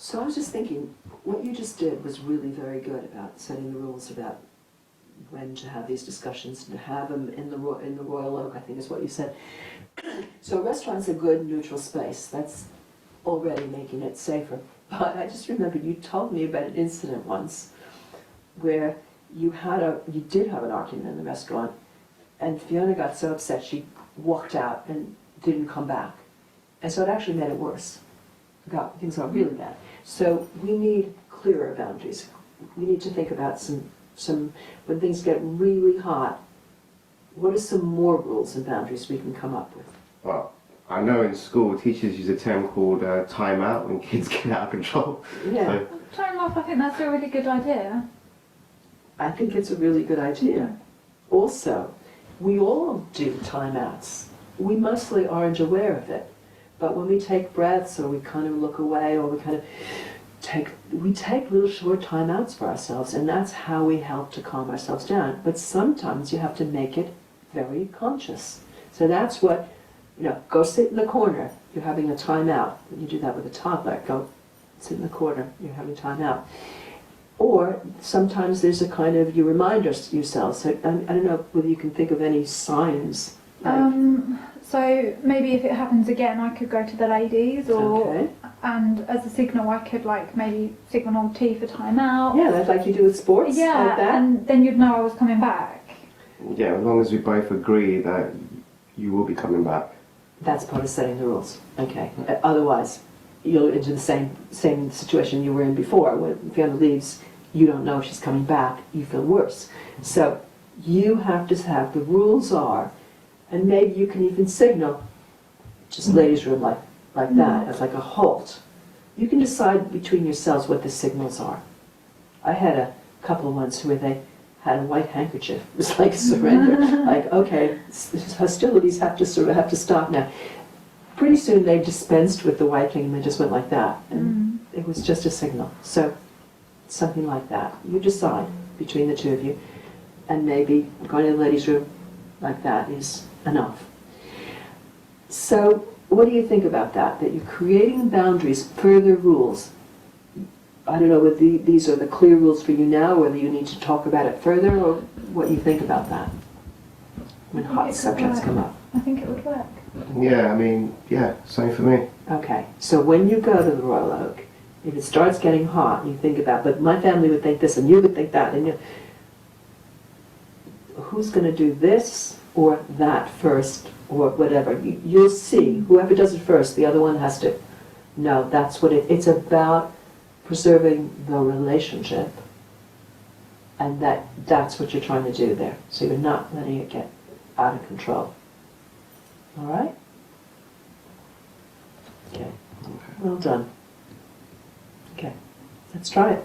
So I was just thinking, what you just did was really very good about setting the rules about when to have these discussions, to have them in the Royal Oak, I think is what you said. So a restaurant's a good neutral space. That's already making it safer. But I just remembered you told me about an incident once where you did have an argument in the restaurant, and Fiona got so upset she walked out and didn't come back. And so it actually made it worse. Things got really bad. So we need clearer boundaries. We need to think about some when things get really hot, what are some more rules and boundaries we can come up with? Well, I know in school teachers use a term called timeout when kids get out of control. Yeah. So, Time off, I think that's a really good idea. I think it's a really good idea. Also, we all do timeouts. We mostly aren't aware of it. But when we take breaths or we kind of look away or we kind of take little short timeouts for ourselves, and that's how we help to calm ourselves down. But sometimes you have to make it very conscious. So that's what, go sit in the corner. You're having a timeout. You do that with a toddler. Go sit in the corner. You're having time out. Or sometimes there's a kind of, you remind yourself. So I don't know whether you can think of any signs. So maybe if it happens again, I could go to the ladies, Okay. and as a signal, I could maybe signal on T for time out. Yeah, that's like you do with sports. Yeah, like that. and then you'd know I was coming back. yeah, as long as we both agree that you will be coming back. That's part of setting the rules. Okay. Otherwise, you'll into the same situation you were in before. When Fiona leaves, you don't know if she's coming back. You feel worse. So you have to have the rules are, and maybe you can even signal, just ladies' room like that, as like a halt. You can decide between yourselves what the signals are. I had a couple once where they had a white handkerchief. It was like surrender. Like, okay, hostilities have to stop now. Pretty soon they dispensed with the white thing and they just went like that. And it was just a signal. So something like that. You decide between the two of you. And maybe going to the ladies' room like that is enough. So what do you think about that? That you're creating boundaries, further rules. I don't know whether these are the clear rules for you now, whether you need to talk about it further, or what you think about that when hot subjects come up. I think it would work. Yeah, same for me. Okay, so when you go to the Royal Oak, if it starts getting hot, you think about, but my family would think this and you would think that, and who's going to do this or that first or whatever. You'll see, whoever does it first, the other one has to know. That's what it's about, preserving the relationship, and that's what you're trying to do there. So you're not letting it get out of control. All right? Okay. Well done. Okay, let's try it.